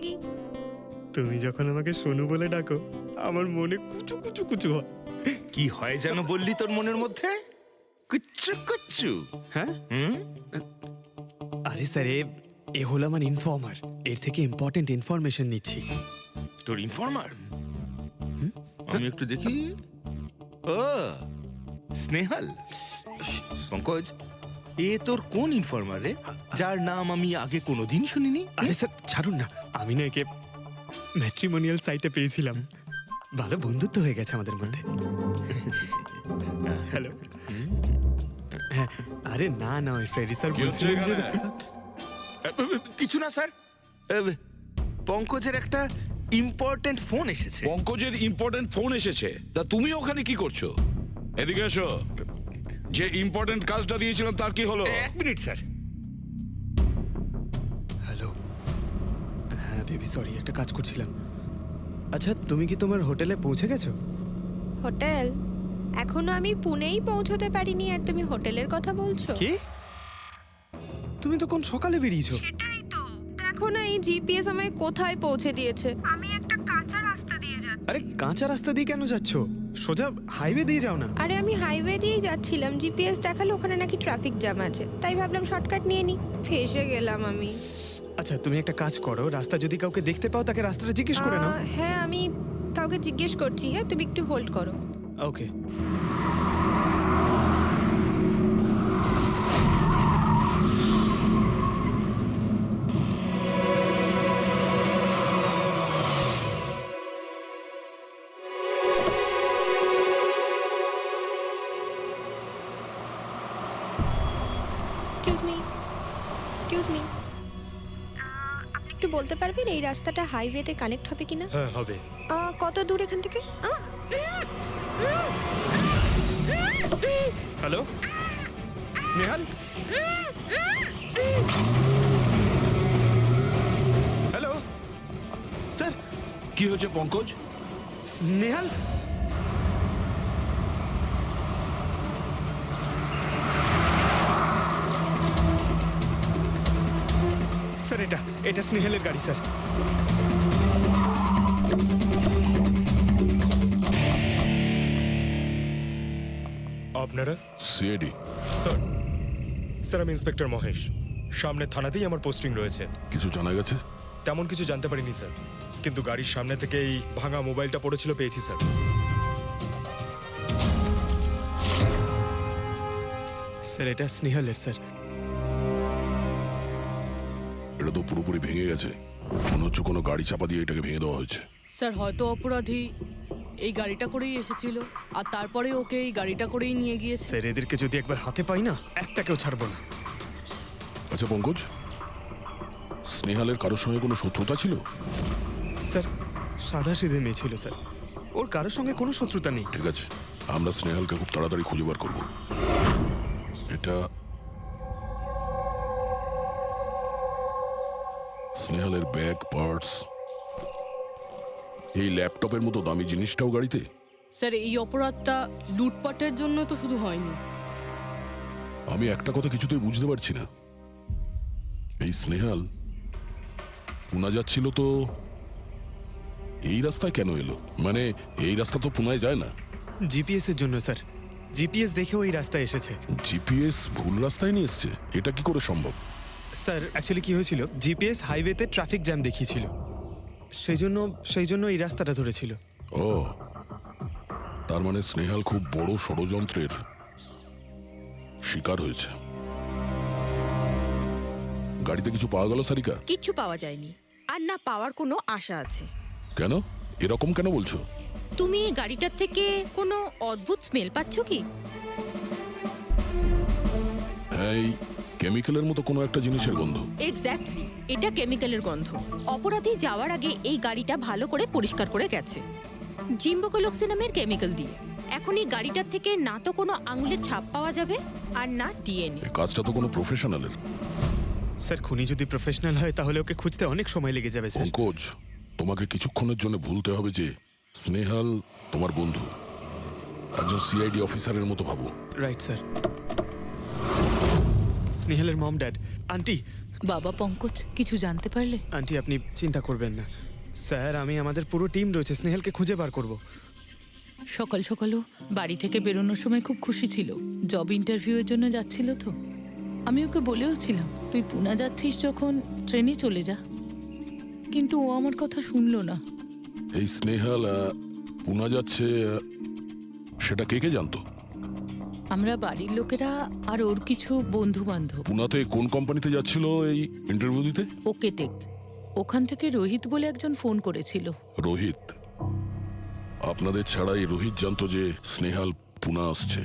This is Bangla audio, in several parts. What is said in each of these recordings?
লাগি। তুমি যখন আমাকে সোনু বলে ডাকো আমার মনে কুচু কুচু কুচু হয়। কি হয় যেন বললি তোর মনের মধ্যে? কুচ্চু কুচ্চু। হ্যাঁ হুম? আরে স্যার এ হলো আমার ইনফর্মার, এর থেকে ইম্পর্টেন্ট ইনফরমেশন নিচ্ছি। তোর ইনফর্মার? আমি একটু দেখি। ও স্নেহাল। পঙ্কজ, এ তোর কোন ইনফর্মার রে, যার নাম আমি আগে কোনোদিন শুনিনি? আরে স্যার ছাড়ুন না, আমি না একে ম্যাট্রিমোনিয়াল সাইটে পেয়েছিলাম, ভালো বন্ধুত্ব হয়ে গেছে আমাদের মধ্যে। হ্যালো। হ্যাঁ আরে না না ওই ফ্রেডি স্যার বলছিলেন যে কিছু না স্যার, পঙ্কজের একটা ইম্পর্টেন্ট ফোন এসেছে। পঙ্কজের ইম্পর্টেন্ট ফোন এসেছে, তা তুমি ওখানে কি করছো? এদিকে এসো। যে ইম্পর্টেন্ট কাজটা দিয়েছিলাম তার কি হলো? এক মিনিট স্যার। হ্যালো। হ্যাঁ বেবি সরি, একটা কাজ করছিলাম। আচ্ছা তুমি কি তোমার হোটেলে পৌঁছে গেছো? হোটেল? এখনো আমি পুনেই পৌঁছতে পারিনি আর তুমি হোটেলের কথা বলছো? কি? তুমি তো কোন সকালে বেরিয়েছো? সেটাই তো। দেখো না এই জিপিএস আমায় কোথায় পৌঁছে দিয়েছে। আমি একটা কাঁচা রাস্তা দিয়ে যাচ্ছি। আরে কাঁচা রাস্তা দিয়ে কেন যাচ্ছো? সোজা হাইওয়ে দিয়ে যাও না। আরে আমি হাইওয়ে দিয়েই যাচ্ছিলাম, জিপিএস দেখালো ওখানে নাকি ট্রাফিক জ্যাম আছে, তাই ভাবলাম শর্টকাট নিয়ে নি। ফেসে গেলাম আমি। আচ্ছা তুমি একটা কাজ করো, রাস্তা যদি কাউকে দেখতে পাও তাকে রাস্তাটা জিজ্ঞেস করে নাও। হ্যাঁ আমি কাউকে জিজ্ঞেস করছি। হ্যাঁ তুমি একটু হোল্ড করো। ওকে। এক্সকিউজ মি, এক্সকিউজ মি, আপনি একটু বলতে পারবেন এই রাস্তাটা হাইওয়েতে কানেক্ট হবে কিনা? হ্যাঁ হবে। কত দূর এখান থেকে? হ্যালো স্নেহাল। Hello sir. কি হয়েছে পঙ্কজ? স্নেহাল স্যার এটা স্নেহালের গাড়ি স্যার। আপনারা? সিআইডি। স্যার স্যার আমি ইন্সপেক্টর মহেশ, সামনে থানাতেই আমার পোস্টিং রয়েছে। কিছু জানা গেছে? তেমন কিছু জানতে পারিনি স্যার, কিন্তু গাড়ির সামনে থেকে এই ভাঙা মোবাইলটা পড়েছিল, পেয়েছি স্যার। স্যার এটা স্নেহালের স্যার। এটা তো পুরোপুরি ভেঙে গেছে, মনে হচ্ছে কোনো গাড়ি চাপা দিয়ে এটাকে ভেঙে দেওয়া হয়েছে। স্যার হয়তো অপরাধী এই গাড়িটা করেই এসেছিল আর তারপরে ওকে এই গাড়িটা করেই নিয়ে গিয়েছে। স্যার এদেরকে যদি একবার হাতে পাই না একটাকেও ছাড়বো না। আচ্ছা পঙ্কজ, স্নেহালের কারোর সঙ্গে কোনো শত্রুতা ছিল? স্যার সাদা সিধে মেয়ে ছিল স্যার, ওর কারোর সঙ্গে কোনো শত্রুতা নেই। ঠিক আছে, আমরা স্নেহালকে খুব তাড়াতাড়ি খুঁজে বার করবো। এটা স্নেহালের ব্যাগ, পার্টস, এই ল্যাপটপের মতো দামি জিনিসটাও গাড়িতে? স্যার এই অপরাধটা লুটপাটের জন্য তো শুধু হয়নি। আমি একটা কথা কিছুতেই বুঝতে পারছি না, এই স্নেহাল পুনা যাচ্ছিল তো এই রাস্তায় কেন এলো? মানে এই রাস্তা তো পুনায় যায় না। জিপিএস এর জন্য স্যার, জিপিএস দেখে ওই রাস্তায় এসেছে। জিপিএস ভুল রাস্তায় নিয়ে এসছে, এটা কি করে সম্ভব? স্যার অ্যাকচুয়ালি কি হয়েছিল, জিপিএস হাইওয়েতে ট্রাফিক জ্যাম দেখিয়েছিল, সেই জন্য এই রাস্তাটা ধরেছিল। ও, তার মানে স্নেহাল খুব বড় ষড়যন্ত্রের শিকার হয়েছে। গাড়িতে কিছু পাওয়া গেল সারিকা? কিচ্ছু পাওয়া যায়নি, আর না পাওয়ার কোনো আশা আছে। কেন এরকম কেন বলছো? তুমি এই গাড়িটার থেকে কোনো অদ্ভুত স্মেল পাচ্ছ কি? হ্যাঁ, এই কেমিক্যালের মতো কোনো একটা জিনিসের গন্ধ। এক্স্যাক্টলি, এটা কেমিক্যালের গন্ধ। অপরাধী যাওয়ার আগে এই গাড়িটা ভালো করে পরিষ্কার করে গেছে জিম্বোকোলক্সি নামের কেমিক্যাল দিয়ে। এখন এই গাড়িটার থেকে না তো কোনো আঙুলের ছাপ পাওয়া যাবে আর না ডিএনএ। এই কাজটা তো কোনো প্রফেশনালের। স্যার খুনি যদি প্রফেশনাল হয় তাহলে ওকে খুঁজতে অনেক সময় লেগে যাবে স্যার। পঙ্কজ, তোমাকে কিছুক্ষণের জন্য ভুলতে হবে যে স্নেহাল তোমার বন্ধু, একজন সিআইডি অফিসারের মতো ভাবো। Right sir. স্নেহালের মম ড্যাড, আন্টি বাবা পঙ্কজ, কিছু জানতে পারলে? আন্টি আপনি চিন্তা করবেন না স্যার, আমি আমাদের পুরো টিম রয়েছে, স্নেহালকে খুঁজে বার করব। সকাল সকালও বাড়ি থেকে বেরোনোর সময় খুব খুশি ছিল, জব ইন্টারভিউয়ের জন্য যাচ্ছিল তো। আমি ওকে বলেও ছিলাম তুই পুনা যাচ্ছিস যখন ট্রেনে চলে যা, কিন্তু ও আমার কথা শুনলো না। এই স্নেহাল পুনা যাচ্ছে, সেটা কে কে জানতো? আমরা বাড়ির লোকেরা আর ওর কিছু বন্ধু বান্ধব। পুনাতে কোন কোম্পানিতে যাচ্ছিল এই ইন্টারভিউ দিতে? Okay take. ওখান থেকে রোহিত বলে একজন ফোন করেছিল। রোহিত? আপনাদের ছাড়াই রোহিত জানতো যে স্নেহাল পুনা আসছে?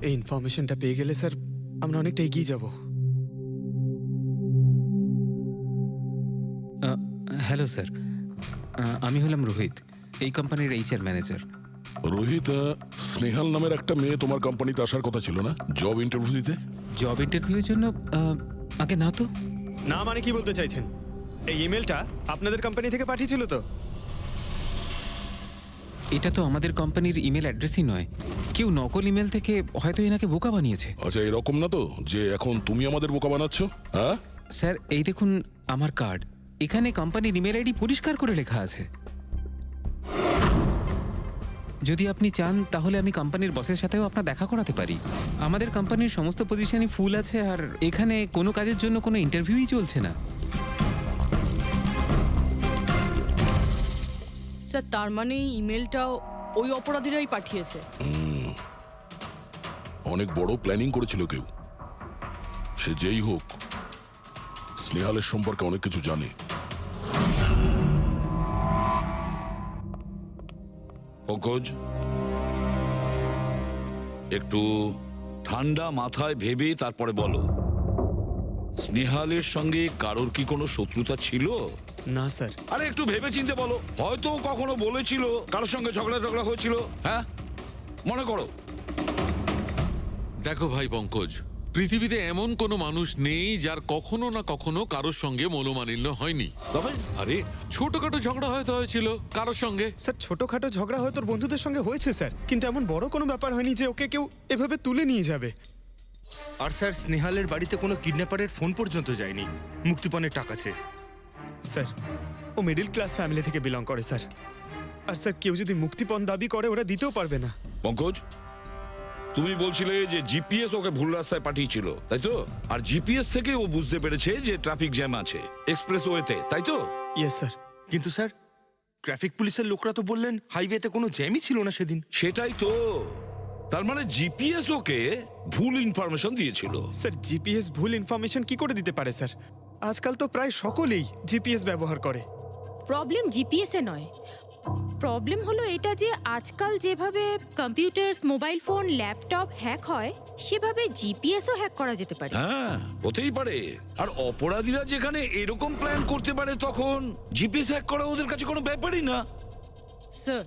এই ইনফরমেশনটা পেয়ে গেলে স্যার আমরা অনেকটা এগিয়ে যাব। হ্যালো স্যার, আমি হলাম রোহিত, এই কোম্পানির এইচআর ম্যানেজার। রোহিত, স্নেহাল নামের একটা মেয়ে তোমার কোম্পানিতে আসার কথা ছিল না জব ইন্টারভিউ দিতে? জব ইন্টারভিউয়ের জন্য? আগে না তো। না মানে কি বলতে চাইছেন? এই ইমেলটা আপনাদের কোম্পানি থেকে পাঠিয়েছিল তো? এটা তো আমাদের কোম্পানির ইমেল অ্যাড্রেসই নয়, কেউ নকল ইমেল থেকে হয়তো এনাকে বোকা বানিয়েছে। আচ্ছা, এরকম না তো যে এখন তুমি আমাদের বোকা বানাচ্ছ? হ্যাঁ স্যার, এই দেখুন আমার কার্ড, এখানে কোম্পানির ইমেল আইডি পরিষ্কার করে লেখা আছে। যদি আপনি চান তাহলে আমি কোম্পানির বসের সাথেও আপনার দেখা করাতে পারি। আমাদের কোম্পানির সমস্ত পজিশনই ফুল আছে, আর এখানে কোনো কাজের জন্য কোনো ইন্টারভিউই চলছে না। স্যার, তার মানে এই ইমেলটাও ওই অপরাধীরাই পাঠিয়েছে। অনেক বড় প্ল্যানিং করেছিল কেউ, সে যেই হোক স্নেহালের সম্পর্কে অনেক কিছু জানে। পঙ্কজ, একটু ঠান্ডা মাথায় ভেবে তারপরে বলো, স্নেহালের সঙ্গে কারোর কি কোনো শত্রুতা ছিল? না স্যার। আরে একটু ভেবে চিন্তে বলো, হয়তো কখনো বলেছিল কারোর সঙ্গে ঝগড়া হয়েছিল। হ্যাঁ, মনে করো। দেখো ভাই পঙ্কজ, পৃথিবীতে এমন কোনো মানুষ নেই যার কখনো না কখনো কারোর সঙ্গে মনোমালিন্য হয়নি। তবে আরে ছোটখাটো ঝগড়া হয়তো হয়েছিল কারোর সঙ্গে। স্যার ছোটখাটো ঝগড়া হয়তো ওর বন্ধুদের সঙ্গে হয়েছে স্যার, কিন্তু এমন বড় কোনো ব্যাপার হয়নি যে ওকে কেউ এভাবে তুলে নিয়ে যাবে। আর স্যার, স্নেহালের বাড়িতে কোনো কিডন্যাপারের ফোন পর্যন্ত যায়নি মুক্তিপণের টাকা চেয়ে। স্যার ও মিডল ক্লাস ফ্যামিলি থেকে বিলং করে স্যার, আর স্যার কেউ যদি মুক্তিপণ দাবি করে ওরা দিতেও পারবে না। পঙ্কজ, তুমি বলছিলে যে জিপিএস ওকে ভুল রাস্তায় পাঠিয়েছিল, তাই তো? আর জিপিএস থেকে ও বুঝতে পেরেছে যে ট্রাফিক জ্যাম আছে এক্সপ্রেসওয়েতে, তাই তো? Yes sir. কিন্তু স্যার, ট্রাফিক পুলিশের লোকরা তো বললেন হাইওয়েতে কোনো জ্যামই ছিল না সেদিন। সেটাই তো, তার মানে জিপিএস ওকে ভুল ইনফরমেশন দিয়েছিল। স্যার জিপিএস ভুল ইনফরমেশন কি করে দিতে পারে স্যার? আজকাল তো প্রায় সকলেই জিপিএস ব্যবহার করে। প্রবলেম জিপিএসে নয়, প্রবলেম হলো এটা যে আজকাল যেভাবে computer, mobile phone, laptop hack হয়, সেভাবে জিপিএসও হ্যাক করা যেতে পারে। হ্যাঁ, হতেই পারে। আর অপরাধীরা যেখানে এরকম প্ল্যান করতে পারে, তখন জিপিএস হ্যাক করা ওদের কাছে কোনো ব্যাপারই না। স্যার,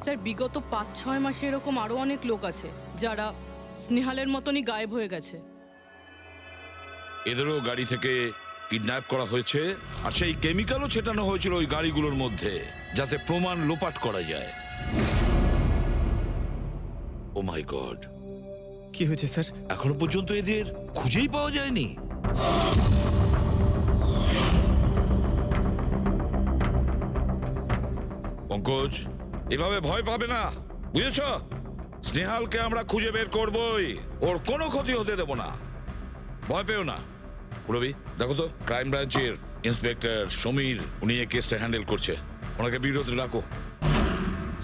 স্যার বিগত 5-6 মাসে এরকম আরো অনেক লোক আছে যারা স্নেহালের মতনই গায়েব হয়ে গেছে। এদেরও গাড়ি থেকে কিডন্যাপ করা হয়েছে, আর সেই কেমিক্যালও ছেটানো হয়েছিল ওই গাড়িগুলোর মধ্যে, যাতে প্রমাণ লোপাট করা যায়। ও মাই গড, কি হয়েছে স্যার? এখনো পর্যন্ত এদের খুঁজেই পাওয়া যায়নি। পঙ্কজ, এভাবে ভয় পাবে না, বুঝেছ? স্নেহালকে আমরা খুঁজে বের করবই, ওর কোনো ক্ষতি হতে দেব না, ভয় পেও না। রবি, দেখো তো ক্রাইম ব্রাঞ্চের ইন্সপেক্টর সমীর, উনি এই কেসটা হ্যান্ডেল করছে, ওনাকে বিরতি রাখো।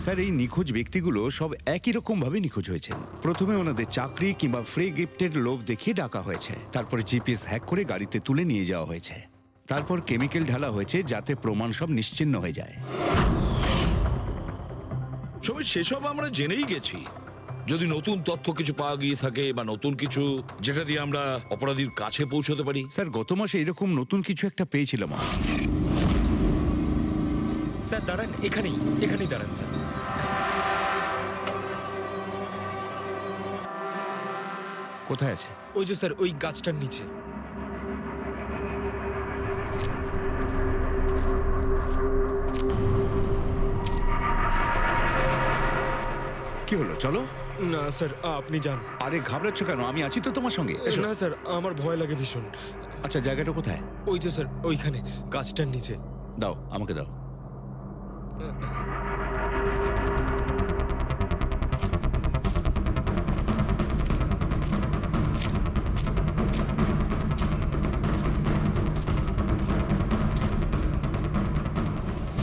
স্যার, এই নিখোঁজ ব্যক্তিগুলো সব একই রকম ভাবে নিখোঁজ হয়েছে। প্রথমে ওনাদের চাকরি কিংবা ফ্রি গিফটের লোভ দেখিয়ে ডাকা হয়েছে, তারপরে জিপিএস হ্যাক করে গাড়িতে তুলে নিয়ে যাওয়া হয়েছে, তারপর কেমিক্যাল ঢালা হয়েছে যাতে প্রমাণ সব নিশ্চিহ্ন হয়ে যায়। সমীর, সেসব আমরা জেনেই গেছি। যদি নতুন তথ্য কিছু পাওয়া গিয়ে থাকে বা নতুন কিছু যেটা দিয়ে আমরা অপরাধীর কাছে পৌঁছতে পারি। স্যার, গত মাসে এরকম নতুন কিছু একটা পেয়েছিলাম। স্যার দাঁড়ান, এখানেই দাঁড়ান স্যার। কোথায় আছে? ওই যে স্যার, ওই গাছটার নিচে। কি হলো, চলো। না স্যার, আপনি যান। আরে ঘাবড়াচ্ছ কেন, আমি আছি তো তোমার সঙ্গে, এসো। না স্যার, আমার ভয় লাগে ভীষণ। আচ্ছা, জায়গাটা কোথায়? ওই যে স্যার, ওইখানে গাছটার নিচে। দাও, আমাকে দাও।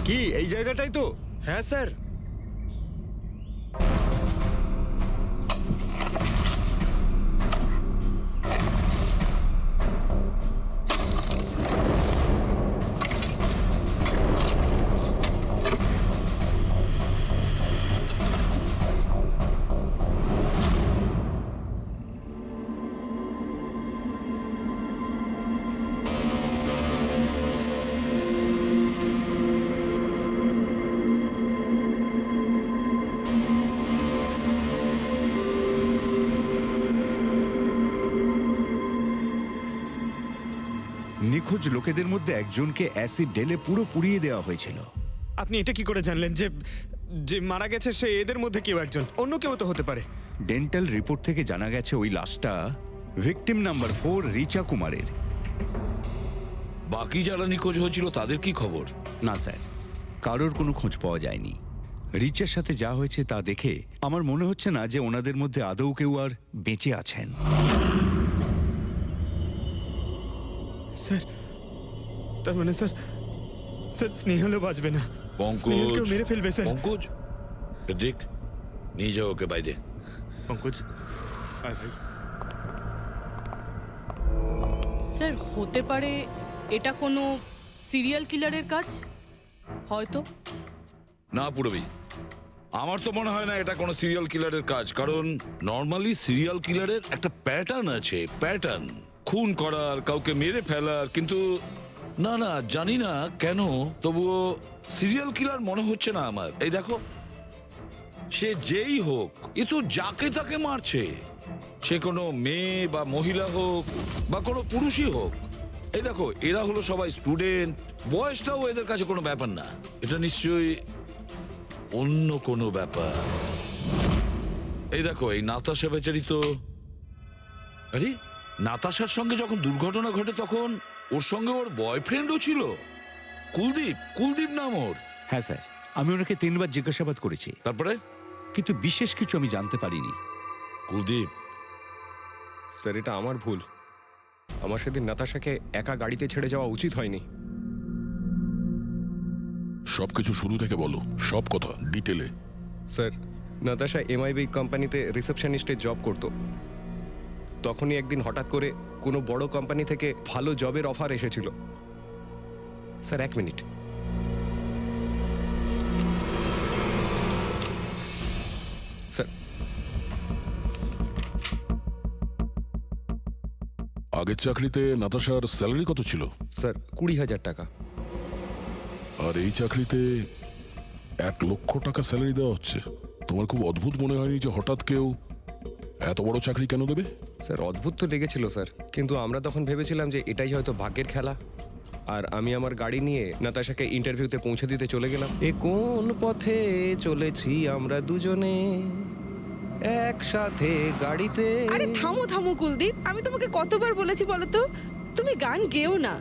কি এই জায়গাটাই তো? হ্যাঁ স্যার। নিখোঁজ লোকেদের মধ্যে একজনকে অ্যাসিড ঢেলে পুরো পুড়িয়ে দেওয়া হয়েছিল। আপনি এটা কি করে জানলেন যে যে মারা গেছে সে এদের মধ্যে কেউ একজন? অন্য কেউ তো হতে পারে। ডেন্টাল রিপোর্ট থেকে জানা গেছে ওই লাশটা ভিকটিম নাম্বার 4 রিচা কুমারের। বাকি যারা নিখোঁজ হয়েছিল তাদের কি খবর? না স্যার, কারোর কোনো খোঁজ পাওয়া যায়নি। রিচার সাথে যা হয়েছে তা দেখে আমার মনে হচ্ছে না যে ওনাদের মধ্যে আদৌ কেউ আর বেঁচে আছেন। স্যার, তার মানে স্যার স্যার স্নেহালও বাঁচবে না। পঙ্কজ, স্নেহালকেও মেরে ফেলবে স্যার। পঙ্কজ, দেখ, নিয়ে যাও ওকে বাইরে। পঙ্কজ, আয় ভাই। স্যার, হতে পারে এটা কোনো সিরিয়াল কিলারের কাজ, হয়তো। না পুরবি, আমার তো মনে হয় না এটা কোনো সিরিয়াল কিলারের কাজ, কারণ নর্মালি সিরিয়াল কিলারের একটা প্যাটার্ন আছে, প্যাটার্ন খুন করার, কাউকে মেরে ফেলার। কিন্তু না না, জানি না কেন, তবুও সিরিয়াল কিলার মনে হচ্ছে না আমার। এই দেখো, সে যেই হোক, এ তো যাকে তাকে মারছে, সে কোনো মেয়ে বা মহিলা হোক বা কোনো পুরুষই হোক। এই দেখো, এরা হলো সবাই স্টুডেন্ট, বয়সটাও এদের কাছে কোনো ব্যাপার না। এটা নিশ্চয়ই অন্য কোনো ব্যাপার। এই দেখো, এই নাতাশা বেচারি তো, আরে নাতাশার সঙ্গে যখন দুর্ঘটনা ঘটে তখন ওর সঙ্গে ওর বয়ফ্রেন্ডও ছিল, কুলদীপ, কুলদীপ নাম ওর। হ্যাঁ স্যার, আমি ওনাকে 3 বার জিজ্ঞাসাবাদ করেছি, তারপরে কিন্তু বিশেষ কিছু আমি জানতে পারিনি। কুলদীপ, স্যার, এটা আমার ভুল। আমার সেদিন নাতাশাকে একা গাড়িতে ছেড়ে যাওয়া উচিত হয়নি। সবকিছু শুরু থেকে বলো, সব কথা ডিটেলে। স্যার, নাতাশা এমআইবি কোম্পানিতে রিসেপশনিস্টে জব করত। তখনই একদিন হঠাৎ করে কোনো বড় কোম্পানি থেকে ভালো জবের অফার এসেছিল। Sir, 1 minute. স্যার, আগের চাকরিতে নাতাশার স্যালারি কত ছিল? স্যার, 20,000 টাকা। আর এই চাকরিতে 1 লক্ষ টাকা স্যালারি দেওয়া হচ্ছে। তোমার খুব অদ্ভুত মনে হয়নি যে হঠাৎ কেউ এত বড় চাকরি কেন দেবে? স্যার, অদ্ভুত তো লেগেছিল স্যার, কিন্তু আমরা তখন ভেবেছিলাম যে এটাই হয়তো ভাগ্যের খেলা। আর আমি আমার গাড়ি নিয়ে নাতাশাকে ইন্টারভিউতে পৌঁছে দিতে চলে গেলাম। এ কোন পথে চলেছি আমরা দুজনে একসাথে গাড়িতে। আরে থামো থামো কুলদীপ, আমি তোমাকে কতবার বলেছি বলো তো, তুমি গান গেও না।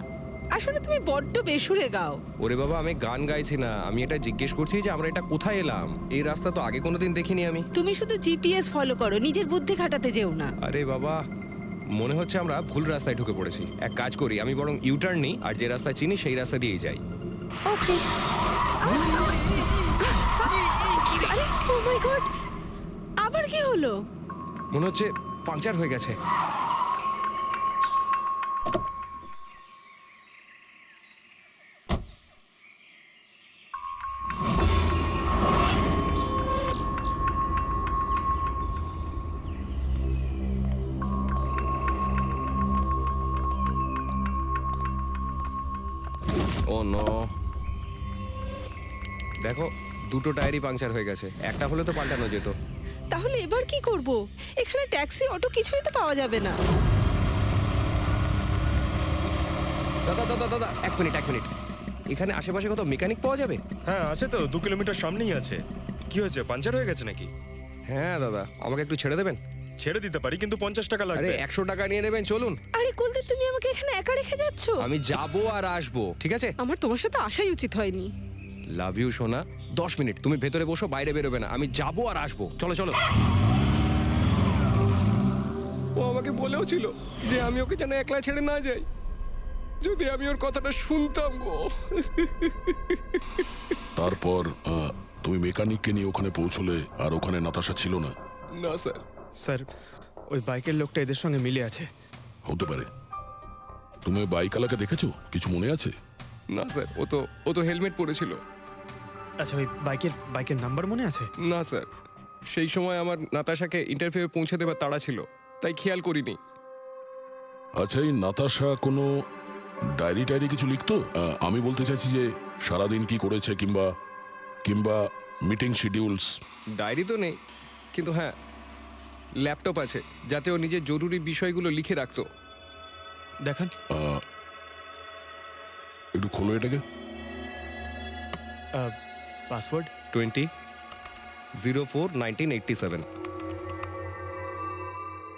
আসলে তুমি বড্ড বেসুরে গাও। ওরে বাবা, আমি গান গাইছি না, আমি এটা জিজ্ঞেস করছি যে আমরা এটা কোথায় এলাম। এই রাস্তা তো আগে কোনোদিন দেখিনি আমি। তুমি শুধু জিপিএস ফলো করো, নিজের বুদ্ধি খাটাতে যেও না। আরে বাবা, মনে হচ্ছে আমরা ভুল রাস্তায় ঢুকে পড়েছি। এক কাজ করি, আমি বরং ইউটার্ন নিই, আর যে রাস্তায় চিনি সেই রাস্তা দিয়েই যাই। ওকে। আরে ও মাই গড, আবার কি হলো? মনে হচ্ছে পাংচার হয়ে গেছে। ও নো, দেখো, 2টো টায়ারই পাংচার হয়ে গেছে। একটা হলে তো পাল্টানো যেত। তাহলে এবার কি করব? এখানে ট্যাক্সি, অটো কিছুই তো পাওয়া যাবে না। দাদা দাদা দাদা, 1 মিনিট 1 মিনিট। এখানে আশেপাশে কত মেকানিক পাওয়া যাবে? হ্যাঁ আছে তো, 2 কিলোমিটার সামনেই আছে। কি হয়েছে, পাঞ্চার হয়ে গেছে নাকি? হ্যাঁ দাদা, আমাকে একটু ছেড়ে দেবেন? ছেড়ে দিতে পারি, কিন্তু 50 টাকা আরে লাগবে। 100 টাকা নিয়ে নেবেন, চলুন। আরে কুলদীপ, তুমি আমাকে এখানে একা রেখে যাচ্ছ? আমি যাবো আর আসবো, ঠিক আছে? আমার তোমার সাথে আসাই উচিত হয়নি। লাভ ইউ সোনা। 10 মিনিট তুমি ভেতরে বসো, বাইরে বেরোবে না। আমি যাবো আর আসবো, চলো চলো। ও আমাকে বলেও ছিল যে আমি ওকে যেন একলা ছেড়ে না যাই। যদি আমি ওর কথাটা শুনতাম গো। তারপর তুমি মেকানিককে নিয়ে ওখানে পৌঁছলে, আর ওখানে নাতাশা ছিল না। না স্যার। স্যার, ওই বাইকের লোকটা এদের সঙ্গে মিলে আছে। হতে পারে। তুমি বাইকওয়ালাকে দেখেছো? কিছু মনে আছে? না স্যার, ও তো হেলমেট পরেছিল। আচ্ছা, ওই বাইকের নাম্বার মনে আছে? না স্যার, সেই সময় আমার নাতাশাকে ইন্টারভিউ পৌঁছে দেবার তাড়া ছিল, তাই খেয়াল করিনি। আচ্ছা, এই নাতাশা কোনো ডায়েরি টায়েরি কিছু লিখতো? আমি বলতে চাইছি যে সারাদিন কি করেছে, কিংবা মিটিং শিডিউলস। ডায়েরি তো নেই, কিন্তু হ্যাঁ ল্যাপটপ আছে, যাতে ও নিজের জরুরি বিষয়গুলো লিখে রাখতো। দেখান। একটু খোলো এটাকে। পাসওয়ার্ড 20/04/1987।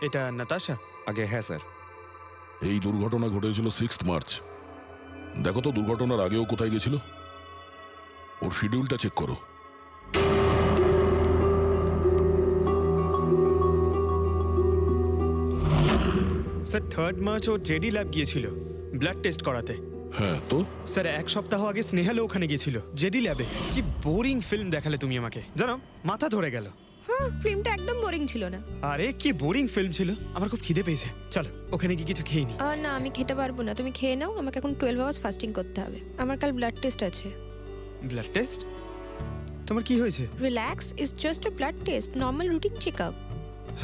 এটা নাতাশা? আগে হ্যাঁ স্যার। এই দুর্ঘটনা ঘটেছিল 6 মার্চ। দেখো তো দুর্ঘটনার আগেও কোথায় গেছিল। ওর শিডিউলটা চেক করো। স্যার 3 মার্চ ও জেডি ল্যাব গিয়েছিল ব্লাড টেস্ট করাতে। হ্যাঁ তো স্যার 1 সপ্তাহ আগে স্নেহালও ওখানে গিয়েছিল জেডি ল্যাবে। কি বোরিং ফিল্ম দেখালে তুমি আমাকে, জানো মাথা ধরে গেল। হ্যাঁ, ফিল্মটা একদম বোরিং ছিল না। আরে কি বোরিং ফিল্ম ছিল। আমার খুব খিদে পেয়েছে, চলো ওখানে গিয়ে কিছু খেয়ে নি। না, আমি খেতে পারবো না, তুমি খেয়ে নাও। আমাকে এখন 12 আওয়ার্স ফাস্টিং করতে হবে। আমার কাল ব্লাড টেস্ট আছে। Blood test? তোমার কি হয়েছে? Relax, it's just a blood test, normal routine checkup.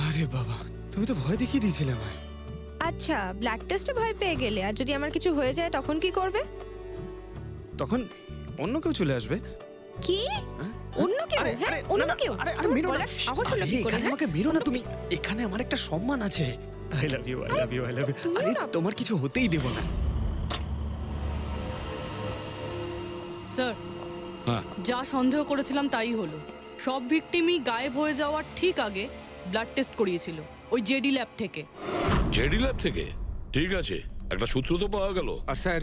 আরে বাবা, তুমি তো ভয় দেখিয়ে দিয়েছিলে আমায়। আচ্ছা, ব্লাড টেস্টে ভয় পেয়ে গেলে, আর যদি আমার কিছু হয়ে যায় তখন কি করবে? তখন অন্য কেউ চলে আসবে। কি? অন্য কেউ? হ্যাঁ, অন্য কেউ? আরে মেরো না, সাহস হলো কি করে? এখানে আমাকে মেরো না তুমি। এখানে আমার একটা সম্মান আছে। I love you, I love you, I love you. আরে তোমার কিছু হতেই দেব না। স্যার, হ্যাঁ। যা সন্দেহ করেছিলাম তাই হলো। সব ভিকটিমই গায়েব হয়ে যাওয়ার ঠিক আগে ব্লাড টেস্ট করিয়েছিল ওই জেডি ল্যাব থেকে। জেডি ল্যাব থেকে? ঠিক আছে, একটা সূত্র তো পাওয়া গেল। আর স্যার,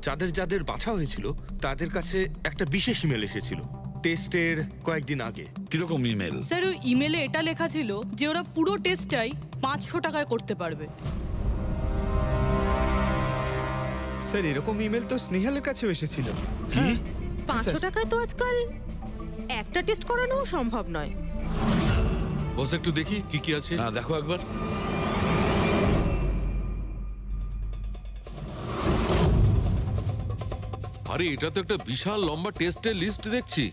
যাদের যাদের বাছা হয়েছিল তাদের কাছে একটা বিশেষ ইমেল এসেছিল টেস্টের কয়েকদিন আগে। কিরকম ইমেল? স্যার, ওই ইমেলে এটা লেখা ছিল যে ওরা পুরো টেস্টটাই 500 টাকায় করতে পারবে। স্যার, এরকম ইমেল তো স্নেহালের কাছেও এসেছিল। কি? 500 টাকায় তো আজকাল একটা টেস্ট করানোও সম্ভব নয়। বস একটু দেখি কি কি আছে। হ্যাঁ, দেখো একবার। আরে এটা তো একটা বিশাল লম্বা টেস্টের লিস্ট দেখছি।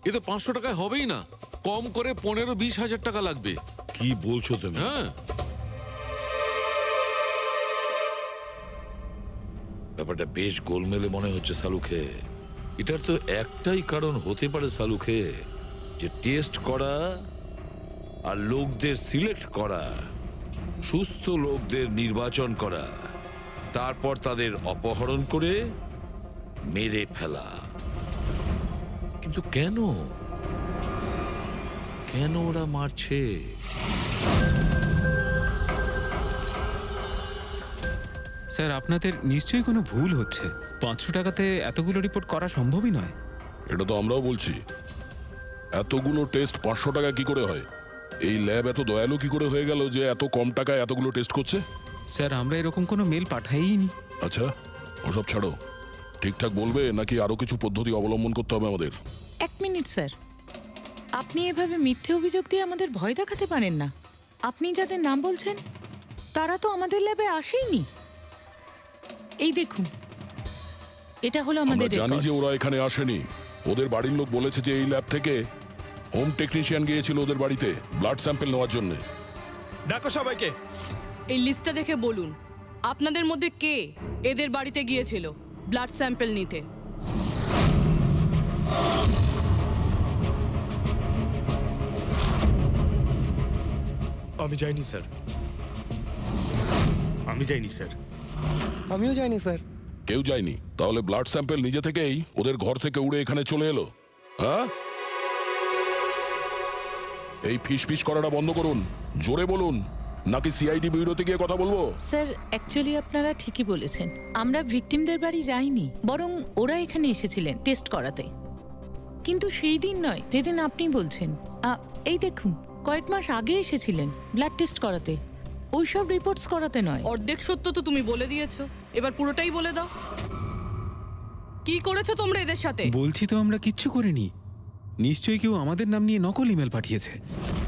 এ তো 500 টাকায় হবেই না, কম করে 15-20 হাজার টাকা লাগবে। কি বলছো তুমি? হ্যাঁ, ব্যাপারটা বেশ গোলমেলে মনে হচ্ছে সালুখে। এটার তো একটাই কারণ হতে পারে সালুখে, যে টেস্ট করা আর লোকদের সিলেক্ট করা, সুস্থ লোকদের নির্বাচন করা, তারপর তাদের অপহরণ করে মেরে ফেলা। কিন্তু কেন কেন ওরা মারছে? স্যার, আপনাদের নিশ্চয়ই কোনো ভুল হচ্ছে। 500 টাকাতে এতগুলো রিপোর্ট করা সম্ভবই নয়। এটা তো আমরাও বলছি। এতগুলো টেস্ট 500 টাকা কি করে হয়? এই ল্যাব এত দয়ালু কি করে হয়ে গেল যে এত কম টাকায় এতগুলো টেস্ট করছে? স্যার, আমরা এরকম কোনো মেল পাঠাইনি। আচ্ছা, ওসব ছাড়ো। ঠিকঠাক বলবে নাকি আরো কিছু পদ্ধতি অবলম্বন করতে হবে আমাদের? 1 মিনিট স্যার, আপনি এভাবে মিথ্যে অভিযোগ দিয়ে আমাদের ভয় দেখাতে পারেন না। আপনি যাদের নাম বলছেন তারা তো আমাদের ল্যাবে আসেইনি। এই দেখুন, এটা হলো আমরা আমাদের জানি যে রেকর্ডস। ওরা এখানে আসেনি। ওদের বাড়ির লোক বলেছে যে এই ল্যাব থেকে হোম টেকনিশিয়ান গিয়েছিল ওদের বাড়িতে ব্লাড স্যাম্পল নেওয়ার জন্য। ডাকো সবাইকে। এই লিস্টটা দেখে বলুন, আপনাদের মধ্যে কে এদের বাড়িতে গিয়েছিল ব্লাড স্যাম্পল নিতে? আমি যাইনি স্যার। আমি যাইনি স্যার। আমিও যাইনি স্যার। কেউ যায়নি? তাহলে ব্লাড স্যাম্পল নিজে থেকেই ওদের ঘর থেকে উড়ে এখানে চলে এলো? হ্যাঁ, এই ফিস করাটা বন্ধ করুন, জোরে বলুন, নাকি সিআইডি ব্যুরোতে গিয়ে কথা বলবো? স্যার অ্যাকচুয়ালি আপনারা ঠিকই বলেছেন, আমরা ভিকটিমদের বাড়ি যাইনি, বরং ওরা এখানে এসেছিলেন টেস্ট করাতে। কিন্তু সেই দিন নয় যেদিন আপনি বলছেন। এই দেখুন, কয়েক মাস আগে এসেছিলেন ব্লাড টেস্ট করাতে, ওইসব রিপোর্টস করাতে নয়। অর্ধেক সত্য তো তুমি বলে দিয়েছো, এবার পুরোটাই বলে দাও। কি করেছো তোমরা এদের সাথে? বলছি তো আমরা কিচ্ছু করিনি। নিশ্চয়ই কেউ আমাদের নাম নিয়ে নকল ইমেল পাঠিয়েছে।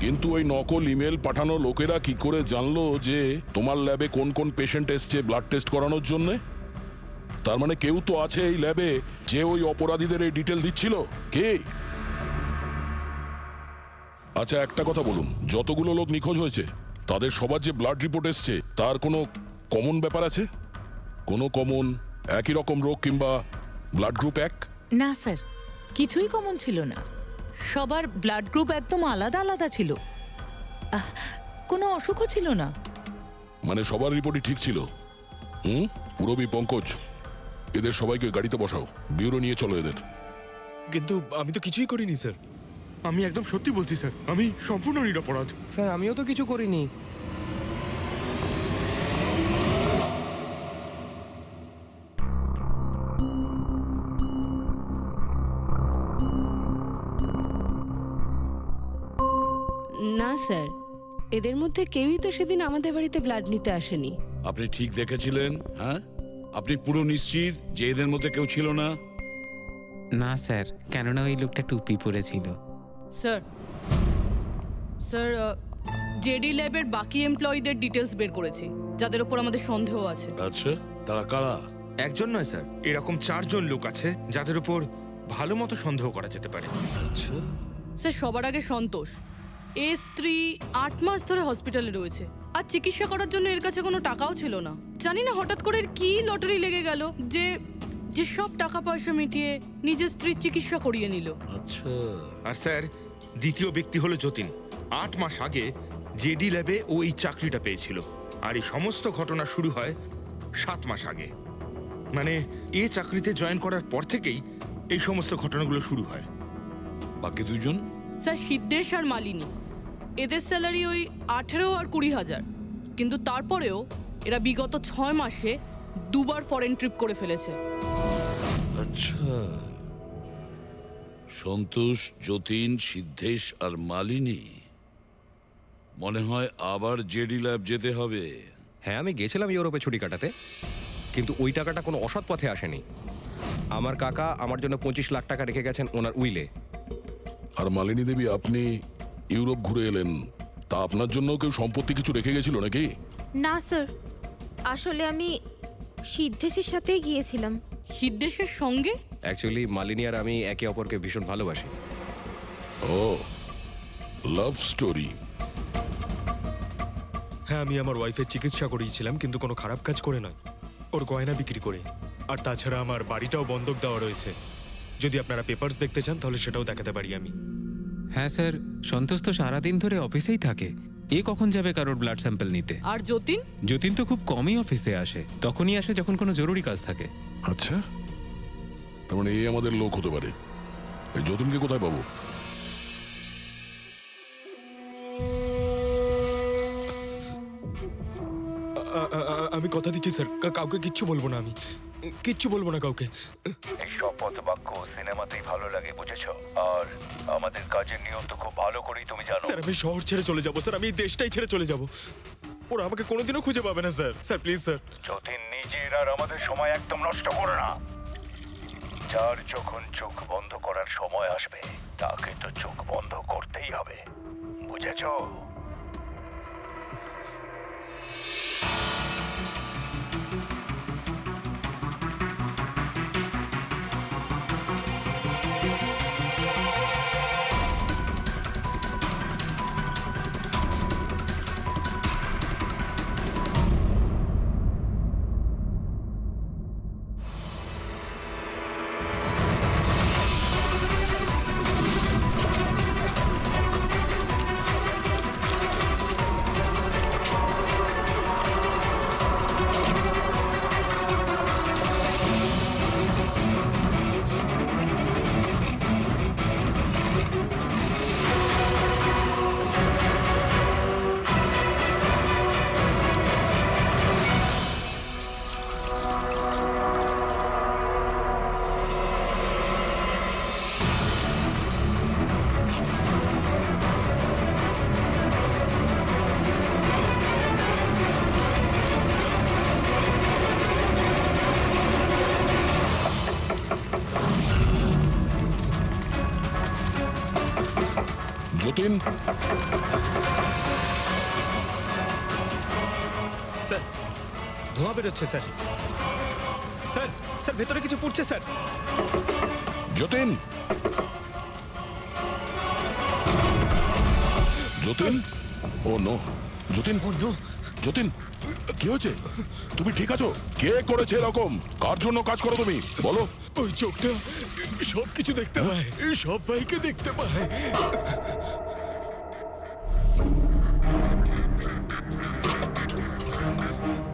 কিন্তু ওই নকল ইমেল পাঠানো লোকেরা কি করে জানলো যে তোমার ল্যাবে কোন কোন পেশেন্ট এসছে ব্লাড টেস্ট করানোর জন্য? তার মানে কেউ তো আছে এই ল্যাবে যে ওই অপরাধীদের এই ডিটেল দিচ্ছিল। কে? আচ্ছা একটা কথা বলুন, যতগুলো লোক নিখোঁজ হয়েছে তাদের সবার যে ব্লাড রিপোর্ট এসছে তার কোনো কমন ব্যাপার আছে? কোনো কমন একই রকম রোগ কিংবা ব্লাড গ্রুপ এক? না স্যার, কিছুই কমন ছিল না। সবার ব্লাড গ্রুপ একদম আলাদা আলাদা ছিল, কোনো অসুখও ছিল না। মানে সবার রিপোর্টই ঠিক ছিল? পুরবী, পঙ্কজ, এদের সবাইকে গাড়িতে বসাও, ব্যুরো নিয়ে চলো এদের। কিন্তু আমি তো কিছুই করিনি স্যার। আমি একদম সত্যি বলছি স্যার, আমি সম্পূর্ণ নিরপরাধ। স্যার আমিও তো কিছু করিনি। না স্যার, এদের মধ্যে কেউই তো সেদিন আমাদের বাড়িতে ব্লাড নিতে আসেনি। আপনি ঠিক দেখেছিলেন? হ্যাঁ, আপনি পুরো নিশ্চিত যে এদের মধ্যে কেউ ছিল না? না স্যার, কেননা ওই লোকটা টুপি পরেছিল। স্যার স্যার জেডি ল্যাবের বাকি এমপ্লয়ীদের ডিটেলস বের করেছি, যাদের উপর আমাদের সন্দেহ আছে। আচ্ছা, তারা কারা? একজন নয় স্যার, এরকম 4 জন লোক আছে যাদের উপর ভালো মতো সন্দেহ করা যেতে পারে। স্যার সবার আগে সন্তোষ, এর স্ত্রী 8 মাস ধরে হসপিটালে রয়েছে, আর চিকিৎসা করার জন্য এর কাছে কোনো টাকাও ছিল না। জানি না হঠাৎ করে এর কি লটারি লেগে গেল যে যে সব টাকা পয়সা মিটিয়ে নিজের স্ত্রীর চিকিৎসা করিয়ে নিল। আচ্ছা। আর স্যার দ্বিতীয় ব্যক্তি হলো যতীন। 8 মাস আগে জেডি ল্যাবে ও এই চাকরিটা পেয়েছিল, আর এই সমস্ত ঘটনা শুরু হয় 7 মাস আগে। মানে এ চাকরিতে জয়েন করার পর থেকেই এই সমস্ত ঘটনাগুলো শুরু হয়। বাকি দুজন? স্যার সিদ্ধেশ আর মালিনী, এদের স্যালারি ওই 18 আর 20,000, কিন্তু তারপরেও এরা বিগত 6 মাসে 2 বার ফরেন ট্রিপ করে ফেলেছে। আচ্ছা, সন্তোষ, যতীন, সিদ্ধেশ আর মালিনী। মনে হয় আবার জেডি ল্যাব যেতে হবে। হ্যাঁ, আমি গেছিলাম ইউরোপে ছুটি কাটাতে, কিন্তু ওই টাকাটা কোনো অসৎ পথে আসেনি। আমার কাকা আমার জন্য 25 লাখ টাকা রেখে গেছেন ওনার উইলে। আর মালিনী দেবী, আপনি ইউরোপ ঘুরে এলেন, তা আপনার জন্য কেউ সম্পত্তি কিছু রেখে গেছিল নাকি? না স্যার, আসলে আমি সিদ্ধেশের সাথেই গিয়েছিলাম। সিদ্ধেশের সঙ্গে? অ্যাকচুয়ালি মালিনী আর আমি একে অপরকে ভীষণ ভালোবাসি। ও, লাভ স্টোরি। হ্যাঁ, আমি আমার ওয়াইফের চিকিৎসা করিয়েছিলাম, কিন্তু কোনো খারাপ কাজ করে নয়, ওর গয়না বিক্রি করে। আর তাছাড়া আমার বাড়িটাও বন্ধক দেওয়া রয়েছে। যদি আপনারা পেপারস দেখতে চান তাহলে সেটাও দেখাতে পারি আমি। হ্যাঁ স্যার, সন্তোষ তো সারাদিন ধরে অফিসেই থাকে, এ কখন যাবে কারোর ব্লাড স্যাম্পল নিতে? আর যতীন? যতীন তো খুব কমই অফিসে আসে, তখনই আসে যখন কোনো জরুরি কাজ থাকে। আচ্ছা, তার মানে এই আমাদের লোক হতে পারে। এই যতীনকে কোথায় পাবো? আমি কথা দিচ্ছি স্যার, কাউকে কিচ্ছু বলবো না, আমি কিচ্ছু বলবো না কাউকে। এই শপথ বাক্য সিনেমাতেই ভালো লাগে, বুঝেছো? আর আমাদের কাজের নিয়ম তো খুব ভালো করেই তুমি জানো। স্যার আমি শহর ছেড়ে চলে যাবো স্যার, আমি এই দেশটাই ছেড়ে চলে যাবো। ওরা আমাকে কোনোদিনও খুঁজে পাবে না sir. Sir please sir. Jatin, নিজের আর আমাদের সময় একদম নষ্ট করো না। যার যখন চোখ বন্ধ করার সময় আসবে তাকে তো চোখ বন্ধ করতেই হবে, বুঝেছো? যতীন, স্যার ধোঁয়া বেরোচ্ছে স্যার। স্যার স্যার ভেতরে কিছু পড়ছে স্যার। যতীন, যতীন, ও নো, যতীন, ও নো, যতীন, কি হয়েছে? তুমি ঠিক আছো? কে করেছে এরকম? কার জন্য কাজ করো তুমি, বলো? ওই চোখটা সব কিছু দেখতে পায়, সব ভাইকে দেখতে পায়।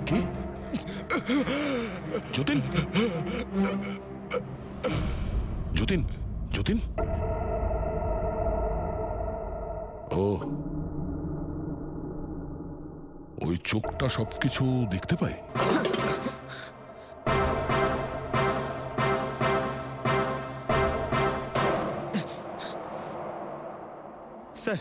কি? যতীন, যতীন, যতীন, ও, ওই চোখটা সবকিছু দেখতে পায়। স্যার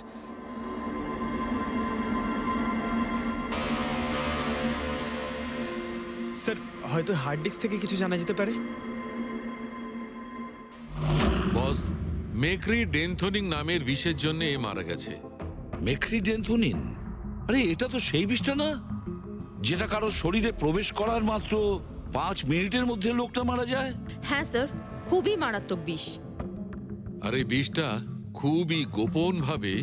স্যার হয়তো হার্ড ডিস্ক থেকে কিছু জানা যেতে পারে। বস, মেক্রি ডেনথোনিং নামের বিষের জন্য এ মারা গেছে। মেক্রিডেন্থোনিন, আরে এটা তো সেই বিষটা না যেটা কারো শরীরে প্রবেশ করার মাত্র 5 মিনিটের মধ্যে লোকটা মারা যায়। হ্যাঁ স্যার, খুবই মারাত্মক বিষ। আর এই বিষটা খুবই গোপনভাবে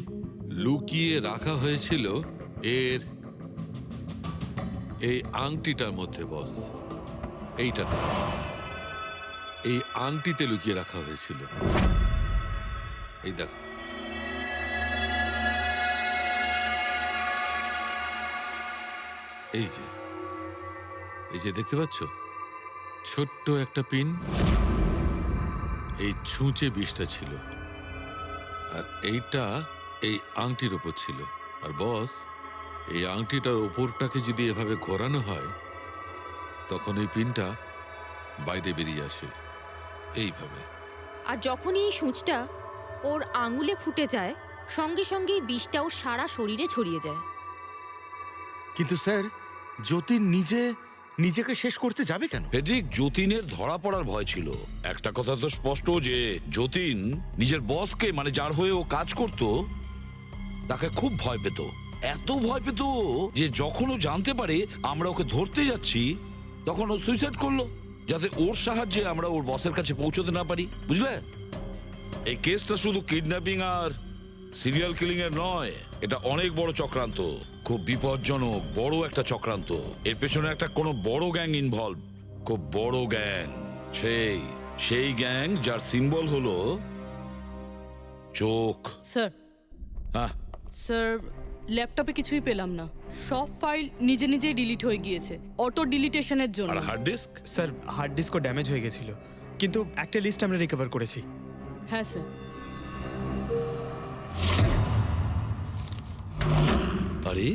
লুকিয়ে রাখা হয়েছিল এর এই আংটিটার মধ্যে। বস, এইটাতে, এই আংটিতে লুকিয়ে রাখা হয়েছিল। এই দেখো, এই যে দেখতে পাচ্ছ ছোট্ট একটা পিন, এই ছুঁচে বিষটা ছিল, আর এইটা এই আংটির ওপর ছিল। আর বস, এই আংটিটার ওপরটাকে যদি এভাবে ঘোরানো হয় তখন এই পিনটা বাইরে বেরিয়ে আসে এইভাবে। আর যখনই এই সূঁচটা ওর আঙুলে ফুটে যায়, সঙ্গে সঙ্গে বিষটাও সারা শরীরে ছড়িয়ে যায়। কিন্তু স্যার, যতীন নিজেকে শেষ করতে যাবে কেন? ফেডরিক, যতীনের ধরা পড়ার ভয় ছিল। একটা কথা তো স্পষ্ট যে যতীন নিজের বসকে, মানে যার হয়ে ও কাজ করত, তাকে খুব ভয় পেত। এত ভয় পেত যে যখন ও জানতে পারে আমরা ওকে ধরতে যাচ্ছি, তখন ও সুইসাইড করলো, যাতে ওর সাহায্যে আমরা ওর বসের কাছে পৌঁছতে না পারি। বুঝলে, এই কেসটা শুধু কিডন্যাপিং আর সিরিয়াল কিলিং এর নয়, এটা অনেক বড় চক্রান্ত, খুব বিপজ্জনক বড় একটা চক্রান্ত। এর পেছনে একটা কোনো বড় গ্যাং ইনভলভ, খুব বড় গ্যাং। সেই গ্যাং যার সিম্বল হলো চোখ। স্যার, হ্যাঁ স্যার ল্যাপটপে কিছুই পেলাম না। সব ফাইল নিজে নিজেই ডিলিট হয়ে গিয়েছে অটো ডিলিটেশনের জন্য। আর হার্ড ডিস্ক? স্যার হার্ড ডিস্কও ড্যামেজ হয়ে গেছিল, কিন্তু একটা লিস্ট আমরা রিকভার করেছি। হ্যাঁ স্যার। আরে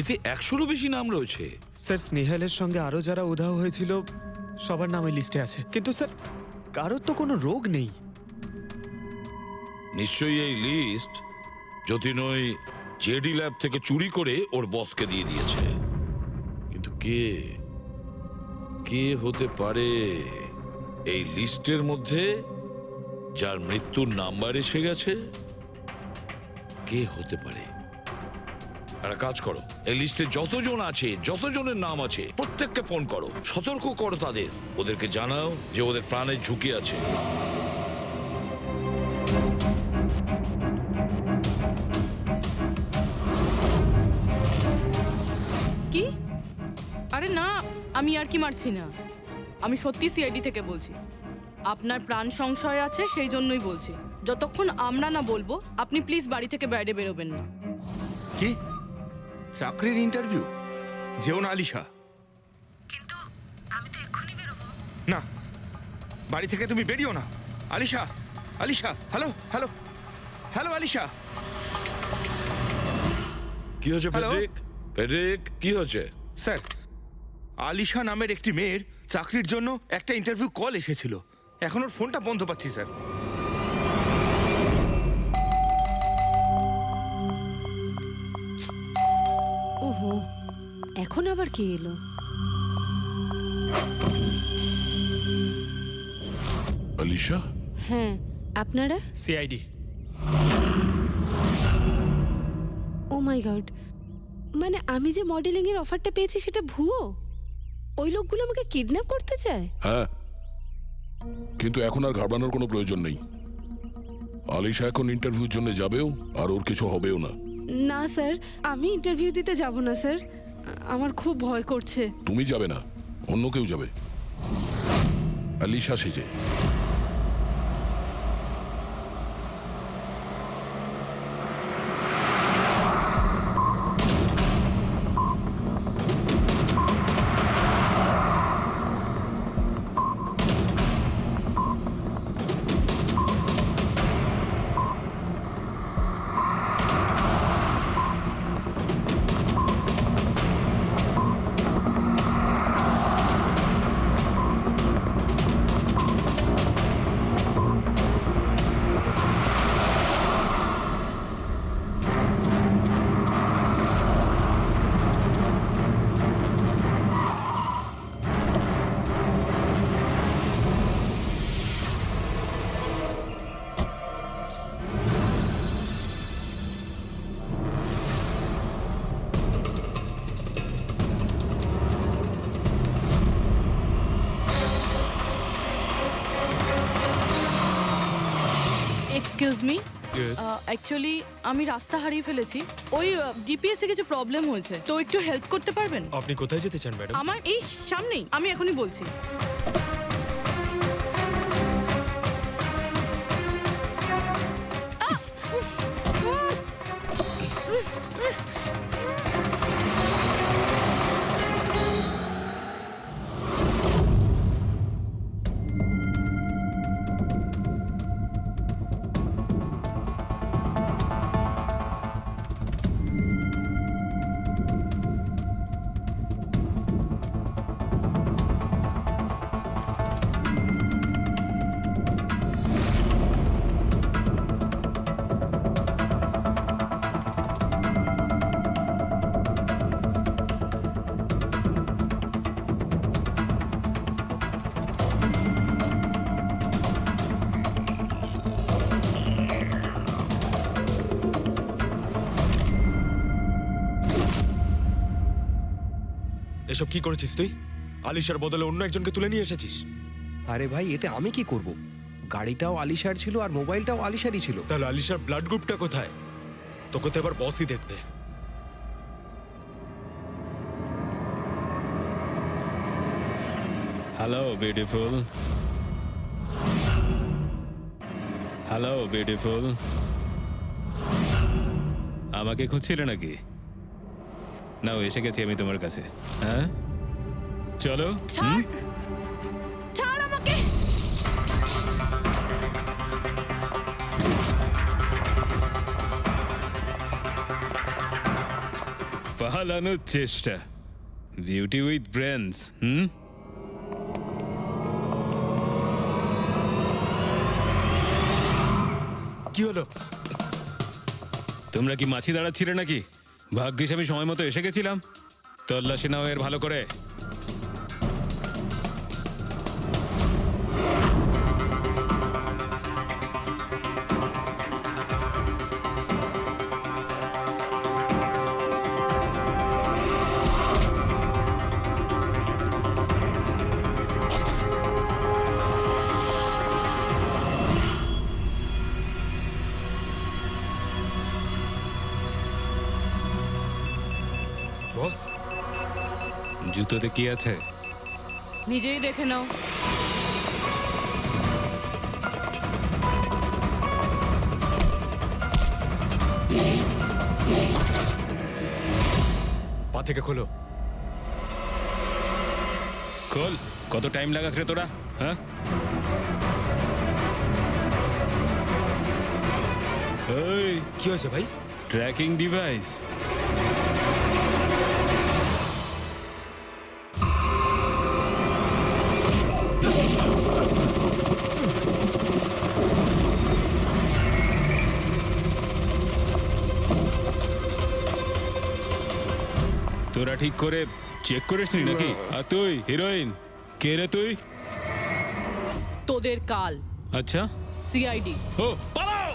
এতে 100-রও বেশি নাম রয়েছে। স্যার স্নেহালের সঙ্গে আরো যারা উধাও হয়েছিল সবার নাম এই লিস্টে আছে, কিন্তু স্যার কারোর তো কোনো রোগ নেই। নিশ্চয়ই এই লিস্ট যতীন ওই জেডি ল্যাব থেকে চুরি করে ওর বসকে দিয়ে দিয়েছে। কিন্তু কে হতে পারে এই লিস্টের মধ্যে যার মৃত্যুর নাম্বার এসে গেছে? কে হতে পারে? একটা কাজ করো, এই লিস্টে যতজন আছে, যতজনের নাম আছে, প্রত্যেককে ফোন করো, সতর্ক করো তাদের, ওদেরকে জানাও যে ওদের প্রাণের ঝুঁকি আছে। কি? আরে না, আমি আর কি মারছি না। আমি সত্যি সিআইডি থেকে বলছি। আপনার প্রাণ সংশয় আছে, সেই জন্যই বলছি। যতক্ষণ আমরা না বলবো, আপনি প্লিজ বাড়ি থেকে বাইরে বেরোবেন না। কি চাকরির ইন্টারভিউ? যেও না আলিশা। কিন্তু আমি তো এক্ষুনি বেরোবো। না, বাড়ি থেকে তুমি বেরিও না। Alisha, Alisha, hello hello hello Alisha. কি হয়েছে হ্যালো? ফেডরিক, কি হয়েছে? স্যার, আলিশা নামের একটি মেয়ের চাকরির জন্য একটা ইন্টারভিউ কল এসেছিল। এখন ওর ফোনটা বন্ধ পাচ্ছি স্যার। ওহো, এখন আবার কে এলো? আলিশা, হ্যাঁ, আপনারা? সিআইডি। ও মাই গড, মানে আমি যে মডেলিং এর অফারটা পেয়েছি সেটা ভুয়ো? ওই লোকগুলো আমাকে কিডন্যাপ করতে চায়? হ্যাঁ, কিন্তু এখন আর ঘাবড়ানোর কোনো প্রয়োজন নেই। আলিশা এখন ইন্টারভিউর জন্য যাবেও, আর ওর কিছু হবেও না। না স্যার, আমি ইন্টারভিউ দিতে যাব না স্যার, আমার খুব ভয় করছে। তুমি যাবে না, অন্য কেউ যাবে, আলিশা সেজে। Excuse me, Yes. অ্যাকচুয়ালি আমি রাস্তা হারিয়ে ফেলেছি। ওই জিপিএস এ কিছু প্রবলেম হয়েছে, তো একটু হেল্প করতে পারবেন? আপনি কোথায় যেতে চান ম্যাডাম? আমার এই সামনেই, আমি এখনই বলছি। এসব কি করেছিস তুই? আলিশার বদলে অন্য একজনকে তুলে নিয়ে এসেছিস। আরে ভাই, এতে আমি কি করব? গাড়িটাও আলিশার ছিল আর মোবাইলটাও আলিশারই ছিল। তাহলে আলিশার ব্লাড গ্রুপটা কোথায়? তোকে তো এবার বসই দেখবে। হ্যালো বিউটিফুল, হ্যালো বিউটিফুল, আমাকে খুঁজছিলে নাকি? নাও, এসে গেছি আমি তোমার কাছে। হ্যাঁ, চলো। ছাড়, ছাড় আমাকে। পালানোর চেষ্টা, বিউটি উইথ ব্রেনস। কি হলো? তোমরা কি মাছি দাঁড়াচ্ছিলে নাকি? ভাগ্যিস আমি সময় মতো এসে গেছিলাম। তল্লাশি নাও এর ভালো করে। বস, জুতোতে কি আছে? নিজেই দেখে নাও। পা থেকে খোলো। খোল। কত টাইম লাগাস রে তোরা? হ্যাঁ, এই কি হয়েছে ভাই? Tracking device. তোরা ঠিক করে চেক করিসনি নাকি? আর তুই হিরোইন, কে রে তুই? তোদের কাল। আচ্ছা, সিআইডি। ও পালাও।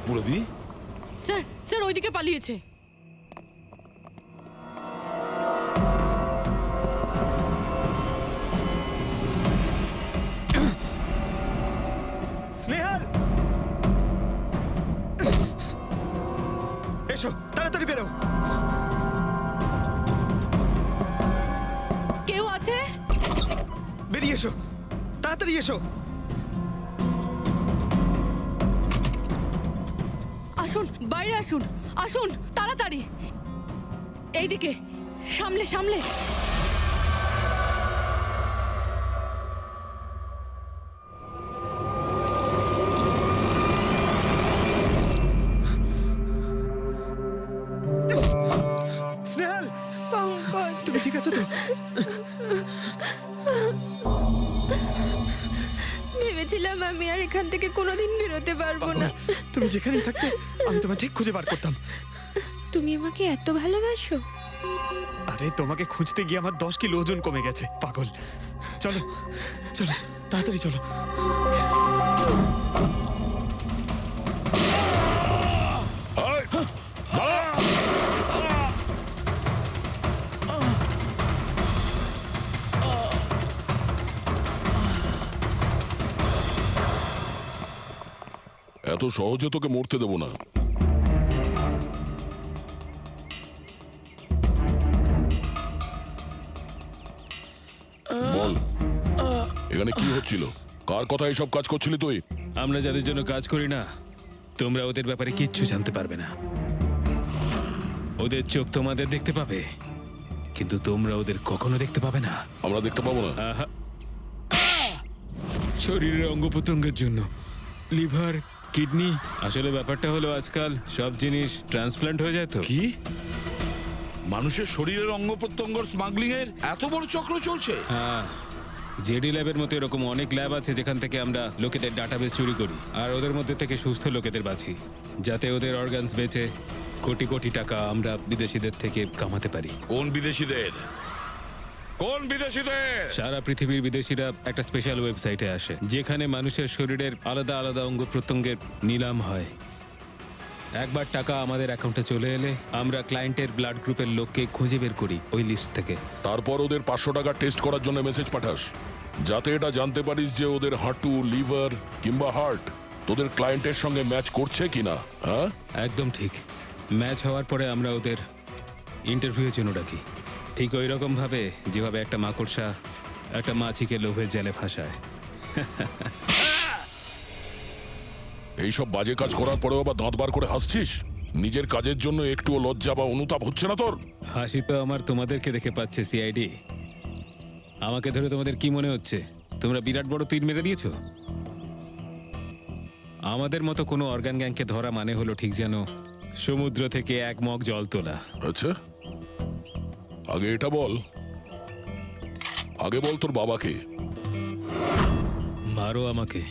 পুরবি স্যার স্যার ওইদিকে পালিয়েছে। স্নেহাল, এসো তাড়াতাড়ি বেরো। কেউ আছে? বেরিয়ে এসো, তাড়াতাড়ি এসো। আসুন, বাইরে আসুন, আসুন তাড়াতাড়ি। এইদিকে, সামলে সামলে। স্নেহাল, পঙ্কজ, তুমি ঠিক আছো তো? ভেবেছিলাম আমি আর এখান থেকে কোনোদিন বেরোতে পারবো না। তুমি যেখানেই থাকতে আমি তোমায় ঠিক খুঁজে বার করতাম। তুমি আমাকে এত ভালোবাসো? আরে তোমাকে খুঁজতে গিয়ে আমার 10 কিলো ওজন কমে গেছে, পাগল। চলো চলো, তাড়াতাড়ি চলো। এত সহজে তোকে মরতে দেবো না। বল, এখানে কি হচ্ছিল? কার কথা এসব কাজ করছিলি তুই? আমরা যাদের জন্য কাজ করি না, তোমরা ওদের ব্যাপারে কিচ্ছু জানতে পারবে না। ওদের চোখ তোমাদের দেখতে পাবে, কিন্তু তোমরা ওদের কখনো দেখতে পাবে না। আমরা দেখতে পাবো না? আহা। শরীরের অঙ্গ প্রত্যঙ্গের জন্য লিভার, কিডনি, আসলে ব্যাপারটা হলো আজকাল সব জিনিস ট্রান্সপ্লান্ট হয়ে যায় তো। কি মানুষের শরীরের অঙ্গ প্রত্যঙ্গর স্মাগলিং এর এত বড় চক্র চলছে? হ্যাঁ, জেডি ল্যাবের মতো এরকম অনেক ল্যাব আছে যেখান থেকে আমরা লোকেদের ডাটাবেস চুরি করি আর ওদের মধ্যে থেকে সুস্থ লোকেদের বাছি, যাতে ওদের অর্গানস বেচে কোটি কোটি টাকা আমরা বিদেশিদের থেকে কামাতে পারি। কোন বিদেশিদের? কোন বিদেশিদের? সারা পৃথিবীর বিদেশিরা একটা স্পেশাল ওয়েবসাইটে আসে যেখানে মানুষের শরীরের আলাদা আলাদা অঙ্গ প্রত্যঙ্গের নিলাম হয়। একবার টাকা আমাদের অ্যাকাউন্টে চলে এলে আমরা ক্লায়েন্টের ব্লাড গ্রুপের লোককে খুঁজে বের করি ওই লিস্ট থেকে। তারপর ওদের 500 টাকা টেস্ট করার জন্য মেসেজ পাঠাস, যাতে এটা জানতে পারিস যে ওদের হাঁটু, লিভার কিংবা হার্ট তোদের ক্লায়েন্টের সঙ্গে ম্যাচ করছে কিনা। হ্যাঁ, একদম ঠিক। ম্যাচ হওয়ার পরে আমরা ওদের ইন্টারভিউয়ের জন্য ডাকি, ঠিক ওই রকম ভাবে যেভাবে একটা মাকড়সা একটা মাছিকে লোভের জালে ফাঁসায়। এইসব বাজে কাজ করার পরেও আবার দাঁত বার করে হাসছিস? নিজের কাজের জন্য একটুও লজ্জা বা অনুতাপ হচ্ছে না তোর? হাসি তো আমার তোমাদেরকে দেখে পাচ্ছে সিআইডি। আমাকে ধরে তোমাদের কি মনে হচ্ছে তোমরা বিরাট বড় তীর মেরে দিয়েছো? আমাদের মতো কোনো অর্গান গ্যাংকে ধরা মানে হলো ঠিক যেন সমুদ্র থেকে এক মগ জল তোলা। আচ্ছা, আগে এটা বল, আগে বল তোর বাবাকে। মারো আমাকে,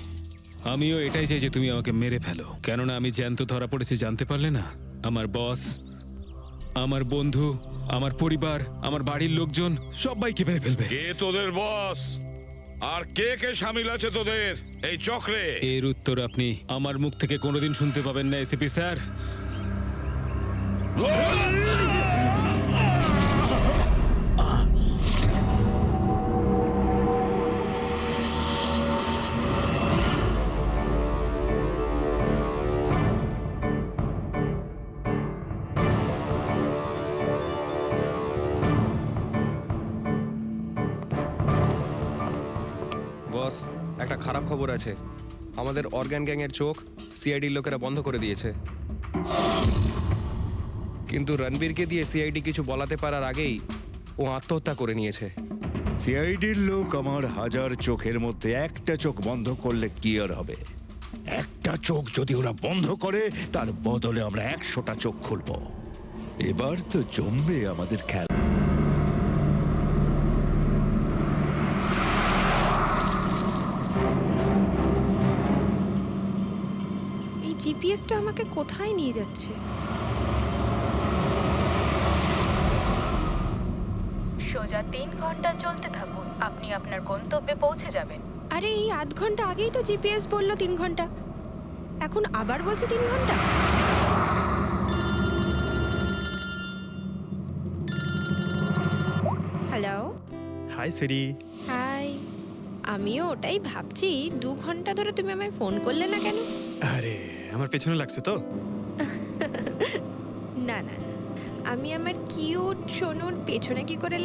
আমিও এটাই চাই যে তুমি আমাকে মেরে ফেলো, কেননা আমি জ্যান্ত ধরা পড়েছি জানতে পারলে না? আমার বস, আমার বন্ধু, আমার পরিবার, আমার বাড়ির লোকজন সবাইকে মেরে ফেলবে। কে তোদের বস আর কে কে শামিল আছে তোদের এই চক্রে? এর উত্তর আপনি আমার মুখ থেকে কোনোদিন শুনতে পাবেন না এসিপি স্যার। বস, একটা খারাপ খবর আছে। আমাদের অর্গান গ্যাংয়ের চোখ সিআইডির লোকেরা বন্ধ করে দিয়েছে, কিন্তু রণবীরকে দিয়ে সিআইডি কিছু বলাতে পারার আগেই ও আত্মহত্যা করে নিয়েছে। সিআইডির লোক আমার 1000 চোখের মধ্যে একটা চোখ বন্ধ করলে কি আর হবে? একটা চোখ যদি ওরা বন্ধ করে তার বদলে আমরা 100টা চোখ খুলব। এবার তো জমবে আমাদের খেলা। এই জিপিএসটা আমাকে কোথায় নিয়ে যাচ্ছে? সোজা 3 ঘন্টা চলতে থাকুন, আপনি আপনার গন্তব্যে পৌঁছে যাবেন। আরে এই আধ ঘন্টা আগেই তো জিপিএস বললো 3 ঘন্টা। এখন আবার বলছে 3 ঘন্টা? হ্যালো। হাই সেরি। হাই। আমিও ওটাই ভাবছি, 2 ঘন্টা ধরে তুমি আমায় ফোন করলে না কেন? আরে আমার পেছনে লাগছো তো? না না না, আমি আমার কিউট সোনুর পেছনে কি করে